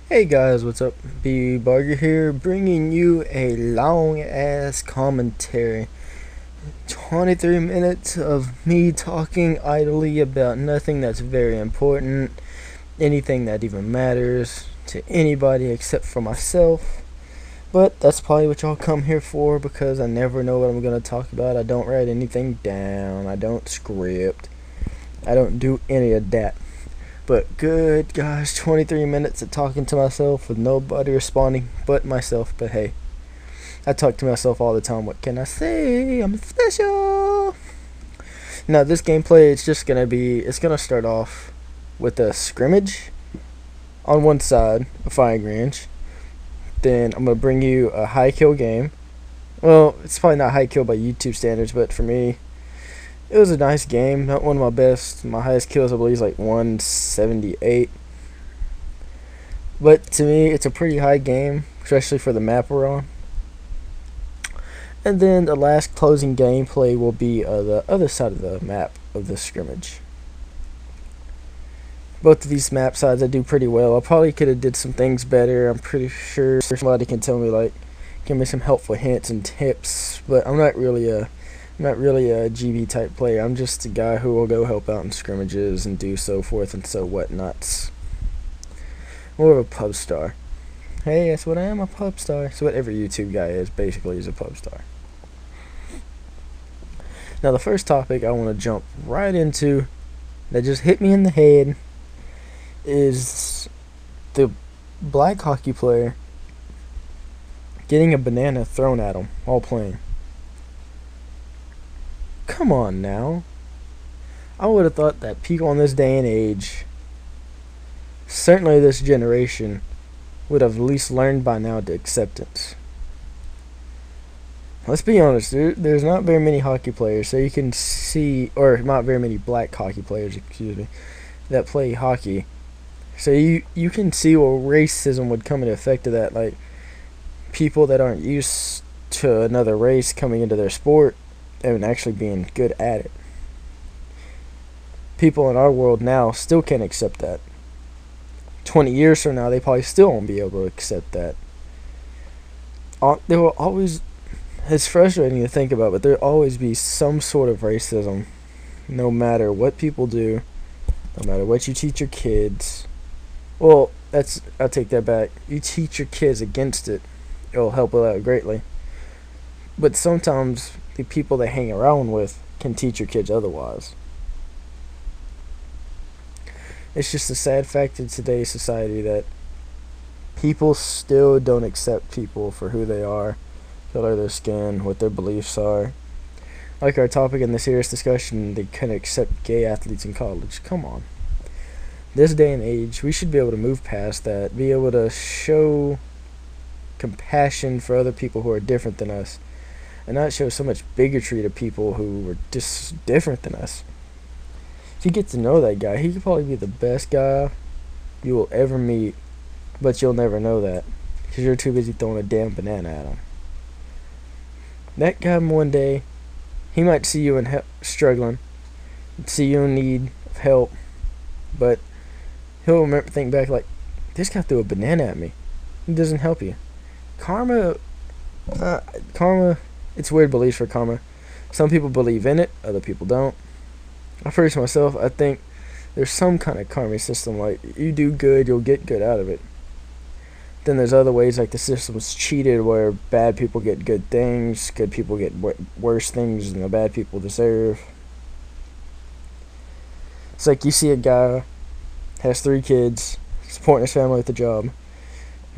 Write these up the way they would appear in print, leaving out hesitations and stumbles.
Hey guys, what's up? B Barger here, bringing you a long ass commentary. 23 minutes of me talking idly about nothing that's very important, anything that even matters to anybody except for myself. But that's probably what y'all come here for because I never know what I'm gonna talk about. I don't write anything down, I don't script, I don't do any of that. But good gosh, 23 minutes of talking to myself with nobody responding but myself. But hey, I talk to myself all the time. What can I say? I'm special. Now this gameplay, it's gonna start off with a scrimmage on one side, a firing range. Then I'm gonna bring you a high kill game. Well, it's probably not high kill by YouTube standards, but for me, it was a nice game. Not one of my best. My highest kills, I believe, is like 178. But to me, it's a pretty high game, especially for the map we're on. And then the last closing gameplay will be the other side of the map of the scrimmage. Both of these map sides I do pretty well. I probably could have did some things better. I'm pretty sure somebody can tell me, like, give me some helpful hints and tips. But I'm not really a GB type player. I'm just a guy who will go help out in scrimmages and do so forth and so whatnots. More of a pub star. Hey, that's what I am, a pub star. So what every YouTube guy is, basically, is a pub star. Now the first topic I want to jump right into that just hit me in the head is the black hockey player getting a banana thrown at him while playing. Come on now. I would have thought that people in this day and age, certainly this generation, would have at least learned by now the acceptance. Let's be honest, there's not very many hockey players, so you can see, or not very many black hockey players, excuse me, that play hockey. So you can see where racism would come into effect to that, like people that aren't used to another race coming into their sport and actually being good at it. People in our world now still can't accept that. 20 years from now, they probably still won't be able to accept that. There will always, it's frustrating to think about, but there will always be some sort of racism, no matter what people do, no matter what you teach your kids. Well, I'll take that back. You teach your kids against it, it'll help it out greatly. But sometimes the people they hang around with can teach your kids otherwise. It's just a sad fact in today's society that people still don't accept people for who they are, color of their skin, what their beliefs are. Like our topic in the serious discussion, they couldn't accept gay athletes in college. Come on. This day and age, we should be able to move past that, be able to show compassion for other people who are different than us, and not show so much bigotry to people who are just different than us. If you get to know that guy, he could probably be the best guy you will ever meet, but you'll never know that because you're too busy throwing a damn banana at him. That guy one day, he might see you in struggling, see you in need of help, but he'll think back like, this guy threw a banana at me. He doesn't help you. Karma, it's weird beliefs for karma. Some people believe in it, other people don't. I first myself, I think there's some kind of karma system, like you do good, you'll get good out of it. Then there's other ways, like the system's cheated, where bad people get good things, good people get worse things than the bad people deserve. It's like you see a guy, has 3 kids, supporting his family with a job,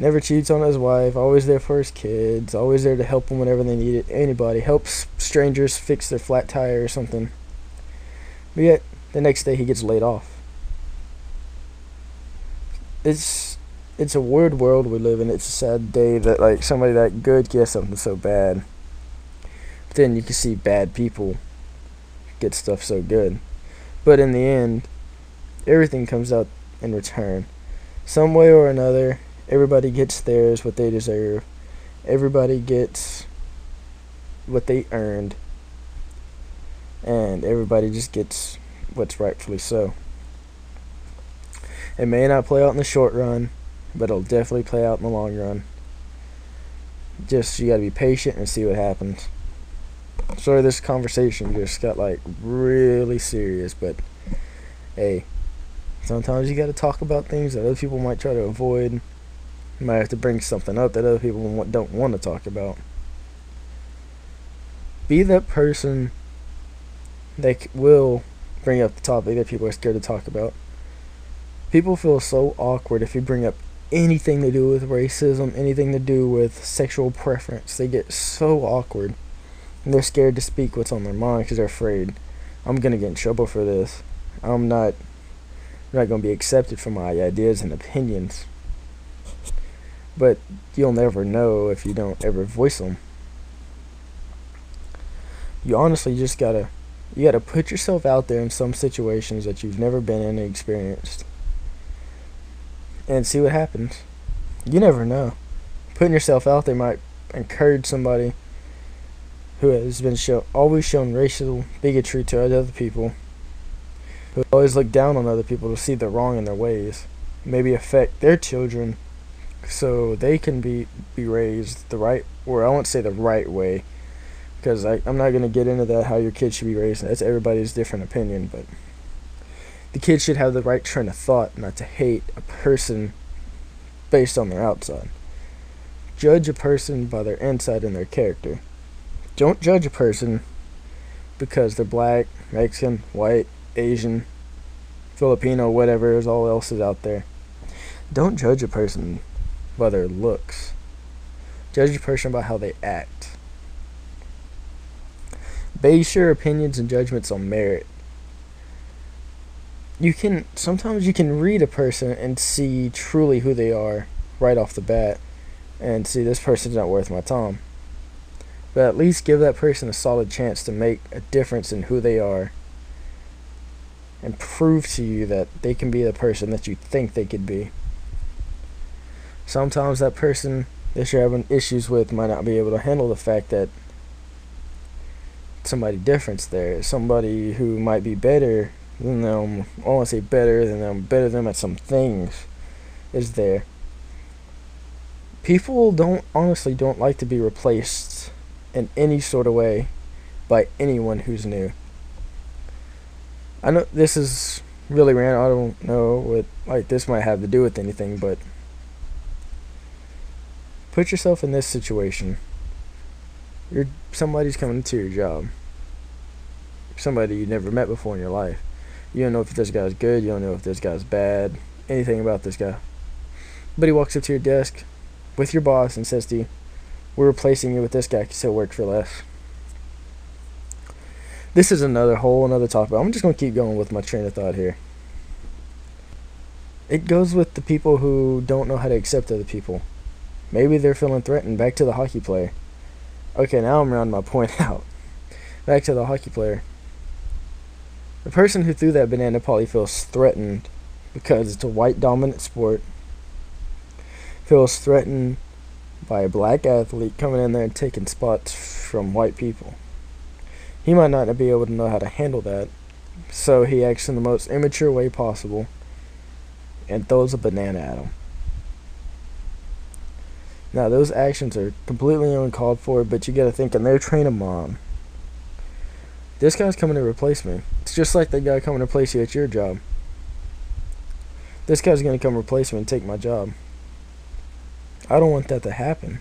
never cheats on his wife, always there for his kids, always there to help them whenever they need it. Anybody, helps strangers fix their flat tire or something. But yet, the next day he gets laid off. It's a weird world we live in. It's a sad day that like somebody that good gets something so bad. But then you can see bad people get stuff so good. But in the end, everything comes out in return. Some way or another, everybody gets theirs, what they deserve. Everybody gets what they earned. And everybody just gets what's rightfully so. It may not play out in the short run, but it'll definitely play out in the long run. Just, you gotta be patient and see what happens. Sorry, this conversation just got like really serious, but hey, sometimes you gotta talk about things that other people might try to avoid. You might have to bring something up that other people don't want to talk about. Be that person that will bring up the topic that people are scared to talk about. People feel so awkward if you bring up anything to do with racism, anything to do with sexual preference. They get so awkward. And they're scared to speak what's on their mind because they're afraid, I'm going to get in trouble for this. I'm not going to be accepted for my ideas and opinions. But you'll never know if you don't ever voice them. You honestly just gotta put yourself out there in some situations that you've never been in and experienced, and see what happens. You never know. Putting yourself out there might encourage somebody who has been always shown racial bigotry to other people, who always look down on other people, to see the wrong in their ways, maybe affect their children so they can be raised the right, or I won't say the right way, because I'm not going to get into that, how your kids should be raised. That's everybody's different opinion, but the kids should have the right train of thought, not to hate a person based on their outside. Judge a person by their inside and their character. Don't judge a person because they're black, Mexican, white, Asian, Filipino, whatever all else is out there. Don't judge a person by their looks. Judge a person by how they act. Base your opinions and judgments on merit. Sometimes you can read a person and see truly who they are right off the bat, and see, this person's not worth my time. But at least give that person a solid chance to make a difference in who they are, and prove to you that they can be the person that you think they could be. Sometimes that person that you're having issues with might not be able to handle the fact that somebody different's there, somebody who might be better than them. I don't want to say better than them at some things is there. People honestly don't like to be replaced in any sort of way by anyone who's new. I know this is really random. I don't know what this might have to do with anything, but put yourself in this situation. Somebody's coming to your job. Somebody you never met before in your life. You don't know if this guy's good. You don't know if this guy's bad. Anything about this guy. But he walks up to your desk with your boss and says to you, we're replacing you with this guy because he'll work for less. This is another topic. I'm just going to keep going with my train of thought here. It goes with the people who don't know how to accept other people. Maybe they're feeling threatened. Back to the hockey player. Okay, now I'm rounding my point out. Back to the hockey player. The person who threw that banana probably feels threatened because it's a white dominant sport. Feels threatened by a black athlete coming in there and taking spots from white people. He might not be able to know how to handle that, so he acts in the most immature way possible and throws a banana at him. Now, those actions are completely uncalled for, but you gotta think, in their train of mind, this guy's coming to replace me. It's just like the guy coming to replace you at your job. This guy's gonna come replace me and take my job. I don't want that to happen.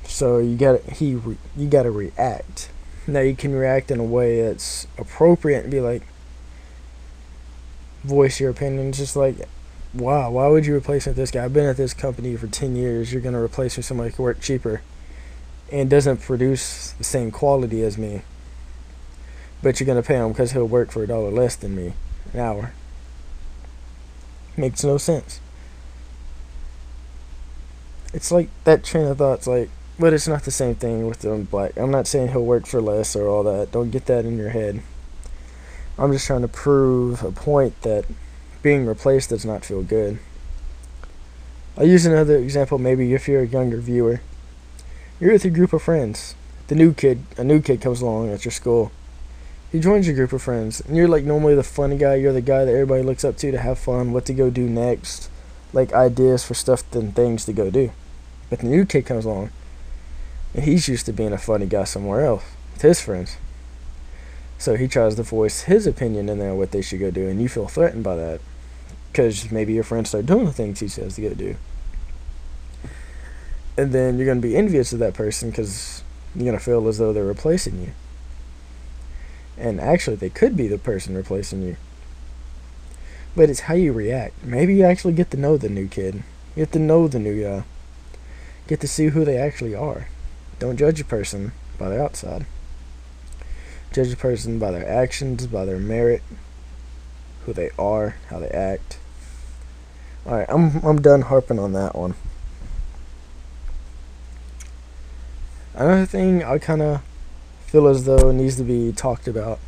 So you gotta react. Now, you can react in a way that's appropriate and be like, voice your opinion. Just like, wow, why would you replace me with this guy? I've been at this company for 10 years. You're going to replace me with somebody who can work cheaper and doesn't produce the same quality as me. But you're going to pay him because he'll work for $1 less than me an hour. Makes no sense. It's like that train of thought's like, but it's not the same thing with the black. I'm not saying he'll work for less or all that. Don't get that in your head. I'm just trying to prove a point that being replaced does not feel good. I'll use another example. Maybe if you're a younger viewer, you're with a group of friends. A new kid comes along at your school. He joins your group of friends, and you're like normally the funny guy. You're the guy that everybody looks up to have fun, what to go do next, like ideas for stuff and things to go do. But the new kid comes along, and he's used to being a funny guy somewhere else with his friends. So he tries to voice his opinion in there what they should go do, and you feel threatened by that because maybe your friends start doing the things he says to go do. And then you're going to be envious of that person because you're going to feel as though they're replacing you. And actually, they could be the person replacing you. But it's how you react. Maybe you actually get to know the new kid. You get to know the new guy. Get to see who they actually are. Don't judge a person by their outside. Judge a person by their actions, by their merit, who they are, how they act. Alright, I'm done harping on that one. Another thing I kind of feel as though it needs to be talked about.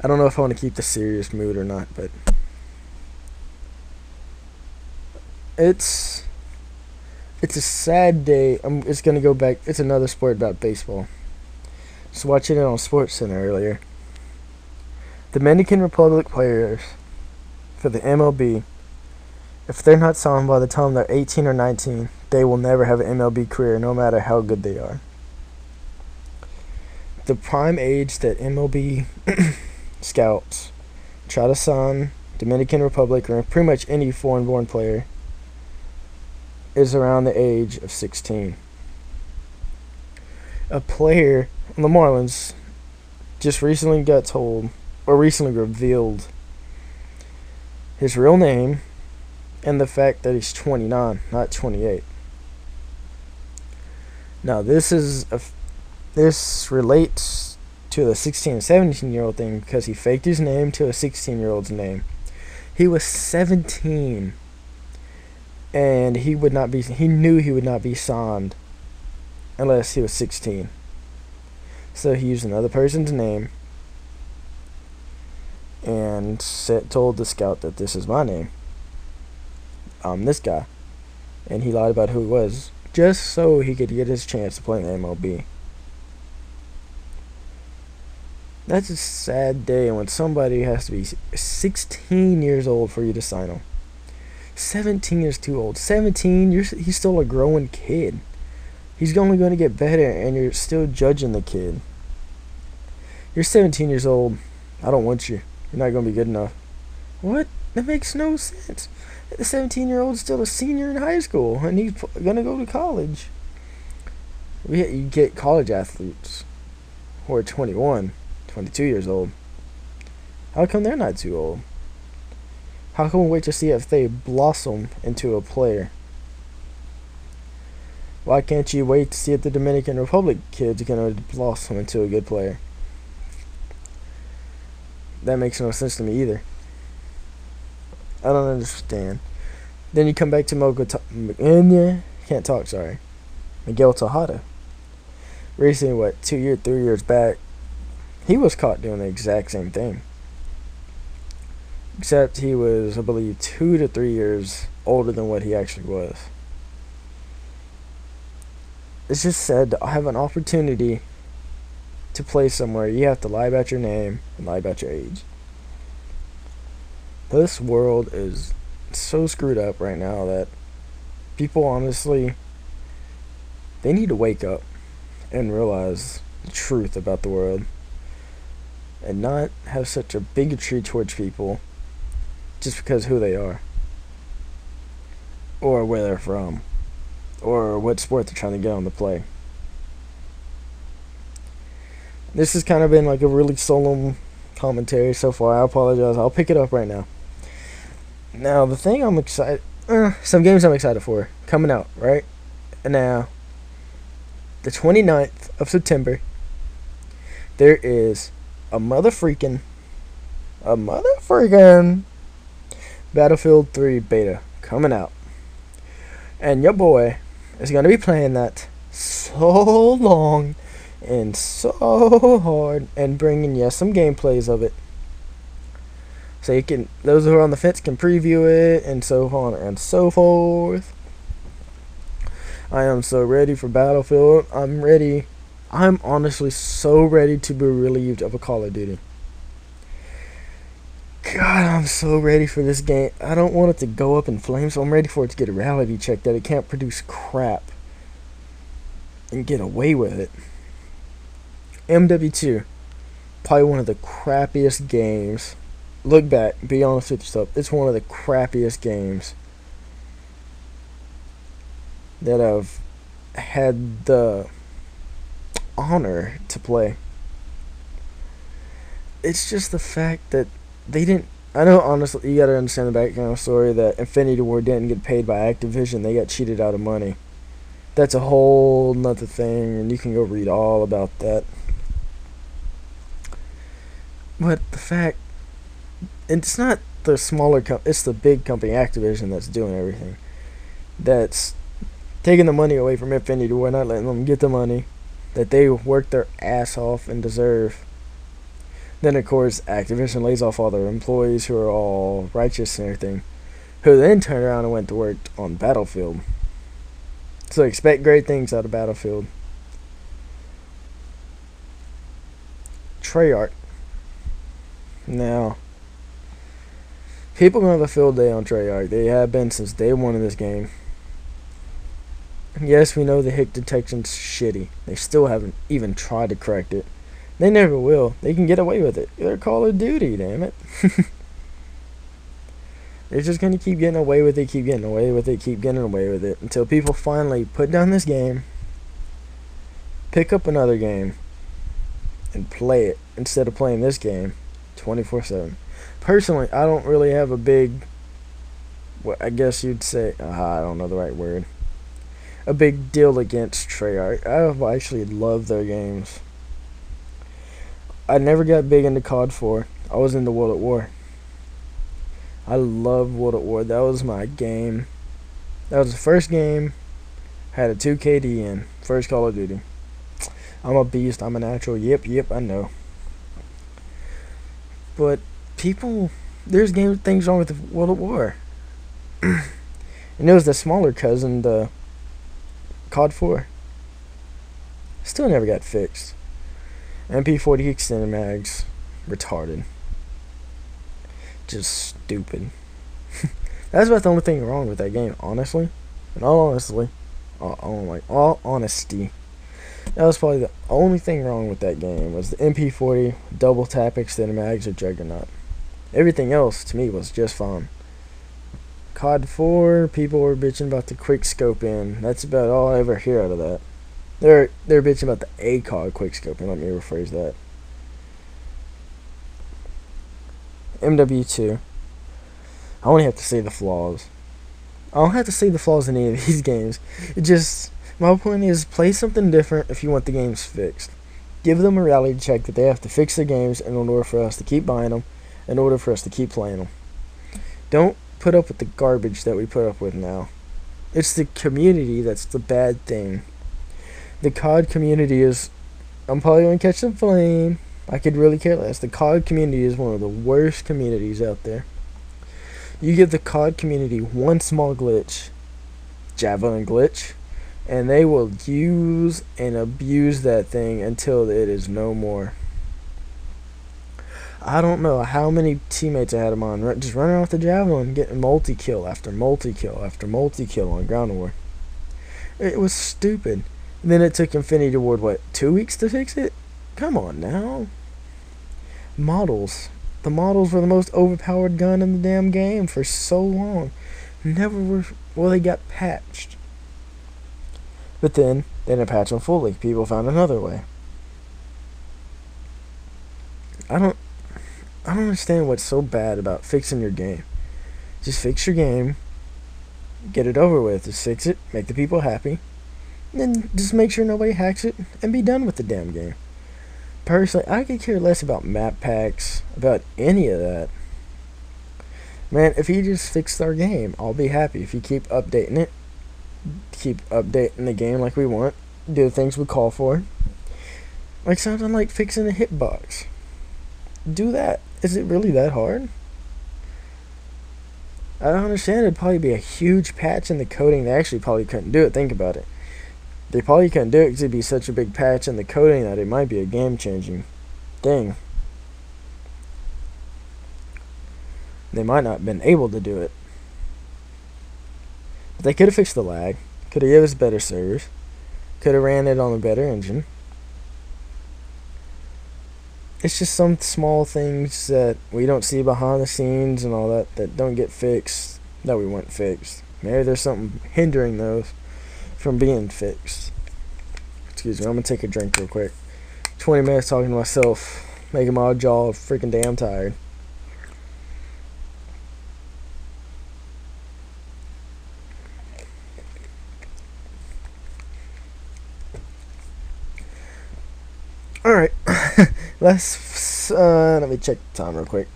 I don't know if I want to keep the serious mood or not, but it's a sad day. It's gonna go back. It's another sport about baseball. Just watching it on Sports Center earlier. Dominican Republic players for the MLB, if they're not signed by the time they're 18 or 19, they will never have an MLB career, no matter how good they are. The prime age that MLB scouts try to sign Dominican Republic or pretty much any foreign-born player is around the age of 16. A player on the Marlins just recently got told, or recently revealed, his real name and the fact that he's 29, not 28. Now this relates to the 16 and 17-year-old thing because he faked his name to a 16-year-old's name. He was 17, and he knew he would not be signed unless he was 16. So he used another person's name and told the scout that this is my name. I'm this guy. And he lied about who he was just so he could get his chance to play in the MLB. That's a sad day when somebody has to be 16 years old for you to sign him. 17 is too old. 17, he's still a growing kid. He's only going to get better, and you're still judging the kid. You're 17 years old. I don't want you. You're not going to be good enough. What? That makes no sense. The 17-year-old's still a senior in high school, and he's going to go to college. You get college athletes who are 21, 22 years old. How come they're not too old? How come we wait to see if they blossom into a player? Why can't you wait to see if the Dominican Republic kid's going to blossom into a good player? That makes no sense to me either. I don't understand. Then you come back to Miguel Tejada. Recently, 3 years back, he was caught doing the exact same thing. Except he was, I believe, 2 to 3 years older than what he actually was. It's just sad to have an opportunity to play somewhere. You have to lie about your name and lie about your age. This world is so screwed up right now that people honestly, they need to wake up and realize the truth about the world and not have such a bigotry towards people just because who they are or where they're from or what sport they're trying to get on to play. This has kind of been like a really solemn commentary so far. I apologize. I'll pick it up right now. Now, the thing I'm excited... some games I'm excited for coming out, right? Now, the 29th of September, there is a motherfreaking Battlefield 3 beta coming out. And your boy is going to be playing that so long and so hard and bringing you some gameplays of it. So you can, those who are on the fence can preview it and so on and so forth. I am so ready for Battlefield. I'm ready I'm honestly so ready to be relieved of a Call of Duty. God, I'm so ready for this game. I don't want it to go up in flames, so I'm ready for it to get a reality check that it can't produce crap and get away with it. MW2, probably one of the crappiest games. Look back, be honest with yourself. It's one of the crappiest games that I've had the honor to play. It's just the fact that they didn't. I know, honestly, you gotta understand the background story that Infinity Ward didn't get paid by Activision. They got cheated out of money. That's a whole nother thing, and you can go read all about that. But the fact, it's not the smaller company, it's the big company, Activision, that's doing everything. That's taking the money away from Infinity Ward, not letting them get the money that they worked their ass off and deserve. Then, of course, Activision lays off all their employees who are all righteous and everything, who then turned around and went to work on Battlefield. So expect great things out of Battlefield. Treyarch. Now, people gonna have a field day on Treyarch. They have been since day one of this game. Yes, we know the hit detection's shitty. They still haven't even tried to correct it. They never will. They can get away with it. They're Call of Duty, damn it. They're just gonna keep getting away with it, keep getting away with it, keep getting away with it, until people finally put down this game, pick up another game, and play it instead of playing this game 24/7. Personally, I don't really have a big, what I guess you'd say, I don't know the right word, a big deal against Treyarch. I actually love their games. I never got big into COD 4. I was into World at War. I love World at War. That was my game. That was the first game. Had a 2KD in. First Call of Duty. I'm a beast. I'm a natural. Yep, I know. But people, there's things wrong with the World at War. And it was the smaller cousin, the COD 4. Still never got fixed. MP40 extended mags. Retarded. Just stupid. That's about the only thing wrong with that game, honestly. In all honesty, all honesty, that was probably the only thing wrong with that game was the MP40 double tap extended mags or Juggernaut. Everything else to me was just fine. COD 4, people were bitching about the quick scope in. That's about all I ever hear out of that. They're bitching about the ACOG quick scoping. Let me rephrase that. MW2. I only have to say the flaws. I don't have to say the flaws in any of these games. It just, my point is, play something different if you want the games fixed. Give them a reality check that they have to fix their games in order for us to keep buying them, in order for us to keep playing them. Don't put up with the garbage that we put up with now. It's the community that's the bad thing. The COD community is, I'm probably going to catch some flame. I could really care less. The COD community is one of the worst communities out there. You give the COD community one small glitch, Javelin glitch, and they will use and abuse that thing until it is no more. I don't know how many teammates I had them on, just running off the Javelin, getting multi-kill after multi-kill after multi-kill on ground war. It was stupid. And then it took Infinity Ward, what, 2 weeks to fix it? Come on now. Models. The models were the most overpowered gun in the damn game for so long. Never were, well, they got patched. But then, they didn't patch them fully. People found another way. I don't understand what's so bad about fixing your game. Just fix your game. Get it over with. Just fix it. Make the people happy. And then just make sure nobody hacks it and be done with the damn game. Personally, I could care less about map packs, about any of that. Man, if you just fix our game, I'll be happy. If you keep updating it, keep updating the game like we want, do the things we call for. Like something like fixing a hitbox. Do that. Is it really that hard? I don't understand. It'd probably be a huge patch in the coding. They actually probably couldn't do it. Think about it. They probably couldn't do it because it'd be such a big patch in the coding that it might be a game-changing thing. They might not have been able to do it. But they could have fixed the lag. Could have given us better servers. Could have ran it on a better engine. It's just some small things that we don't see behind the scenes and all that don't get fixed, that we want fixed. Maybe there's something hindering those from being fixed. Excuse me, I'm going to take a drink real quick. 20 minutes talking to myself, making my jaw freaking damn tired. Alright, let me check the time real quick.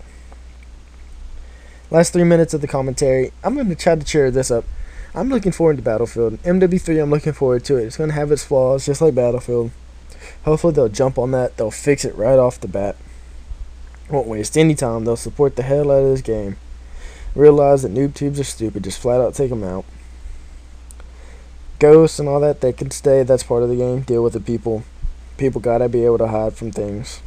Last 3 minutes of the commentary. I'm going to try to cheer this up. I'm looking forward to Battlefield. MW3, I'm looking forward to it. It's going to have its flaws, just like Battlefield. Hopefully they'll jump on that. They'll fix it right off the bat. Won't waste any time. They'll support the hell out of this game. Realize that noob tubes are stupid. Just flat out take them out. Ghosts and all that, they can stay. That's part of the game. Deal with the people. People gotta be able to hide from things.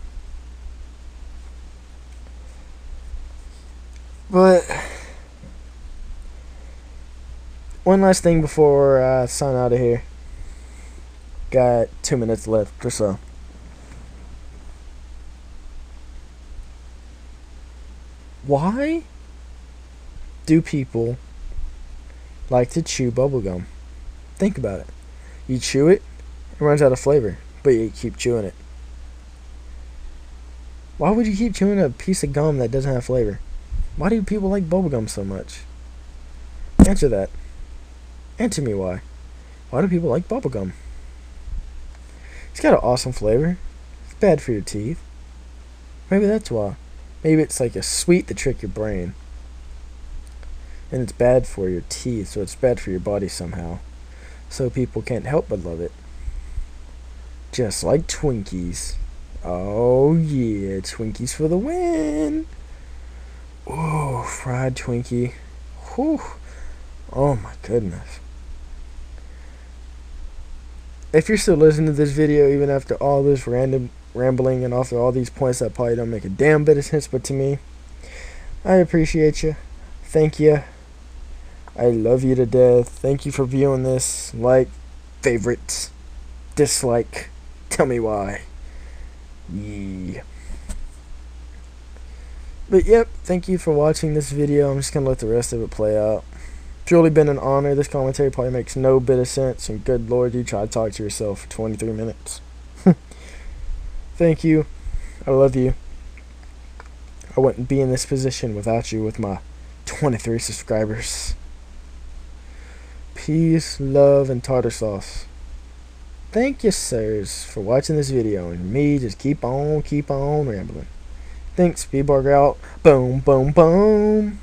But one last thing before I sign out of here. Got 2 minutes left or so. Why do people like to chew bubblegum? Think about it. You chew it, it runs out of flavor, but you keep chewing it. Why would you keep chewing a piece of gum that doesn't have flavor? Why do people like bubblegum so much? Answer that. Answer me why. Why do people like bubblegum? It's got an awesome flavor. It's bad for your teeth. Maybe that's why. Maybe it's like a sweet to trick your brain. And it's bad for your teeth, so it's bad for your body somehow. So people can't help but love it. Just like Twinkies. Oh yeah, Twinkies for the win. Oh, fried Twinkie. Whew. Oh my goodness. If you're still listening to this video, even after all this random rambling and after all these points that probably don't make a damn bit of sense, but to me, I appreciate you. Thank you. I love you to death. Thank you for viewing this. Like, favorite, dislike. Tell me why. Yeah. But yep, thank you for watching this video. I'm just gonna let the rest of it play out. It's really been an honor. This commentary probably makes no bit of sense, and good lord, you try to talk to yourself for 23 minutes. Thank you. I love you. I wouldn't be in this position without you with my 23 subscribers. Peace, love, and tartar sauce. Thank you, sirs, for watching this video, and me just keep on rambling. Thanks, B-Barg out. Boom, boom, boom.